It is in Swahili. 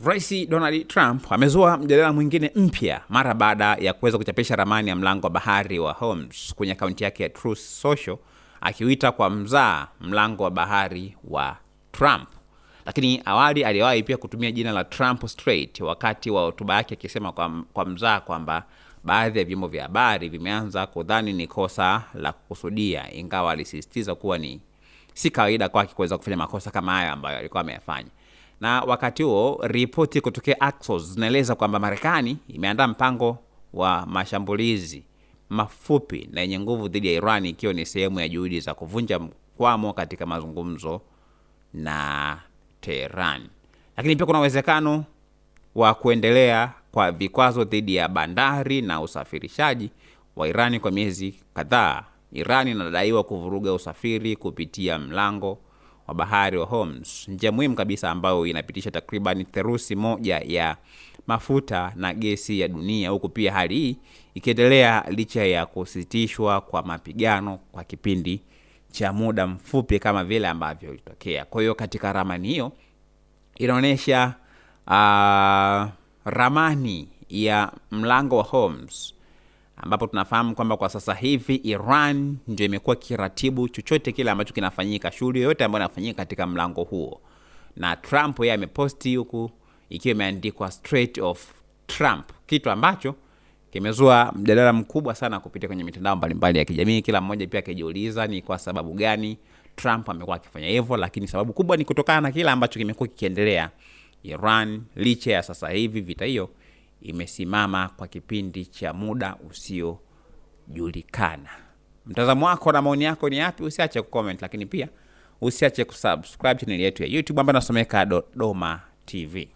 Rais Donald Trump amezua mjadala mwingine mpya mara baada ya kuweza kuchapisha ramani ya mlango wa bahari wa Hormuz kwenye akaunti yake ya Truth Social, akiuita kwa mzaa mlango wa bahari wa Trump. Lakini awali aliwahi pia kutumia jina la Trump Strait wakati wa hotuba yake, akisema kwa mzaa kwamba baadhi ya vyombo vya habari vimeanza kudhani ni kosa la kukusudia, ingawa alisisitiza kuwa si kawaida kwake kuweza kufanya makosa kama haya ambayo alikuwa ameyafanya. Na wakati huo ripoti kutoka Axios zinaeleza kwamba Marekani imeandaa mpango wa mashambulizi mafupi na yenye nguvu dhidi ya Iran, ikiwa ni sehemu ya juhudi za kuvunja mkwamo katika mazungumzo na Tehran. Lakini pia kuna uwezekano wa kuendelea kwa vikwazo dhidi ya bandari na usafirishaji wa Iran kwa miezi kadhaa. Iran inadaiwa kuvuruga usafiri kupitia mlango wa bahari wa Hormuz, njia muhimu kabisa ambayo inapitisha takriban theluthi moja ya mafuta na gesi ya dunia, huku pia hali hii ikiendelea licha ya kusitishwa kwa mapigano kwa kipindi cha muda mfupi kama vile ambavyo ilitokea. Kwa hiyo katika ramani hiyo inaonyesha ramani ya mlango wa Hormuz, ambapo tunafahamu kwamba kwa sasa hivi Iran ndio imekuwa kiratibu chochote kile ambacho kinafanyika, shughuli yote ambayo inafanyika katika mlango huo. Na Trump yeye ameposti huku ikiwa imeandikwa Strait of Trump, kitu ambacho kimezua mjadala mkubwa sana kupitia kwenye mitandao mbalimbali ya kijamii. Kila mmoja pia akijiuliza ni kwa sababu gani Trump amekuwa akifanya hivyo, lakini sababu kubwa ni kutokana na kila ambacho kimekuwa kikiendelea Iran, licha ya sasa hivi vita hiyo imesimama kwa kipindi cha muda usiojulikana. Mtazamo wako na maoni yako ni yapi? Usiache kucomment, lakini pia usiache kusubscribe channel yetu ya YouTube ambayo inasomeka Dodoma TV.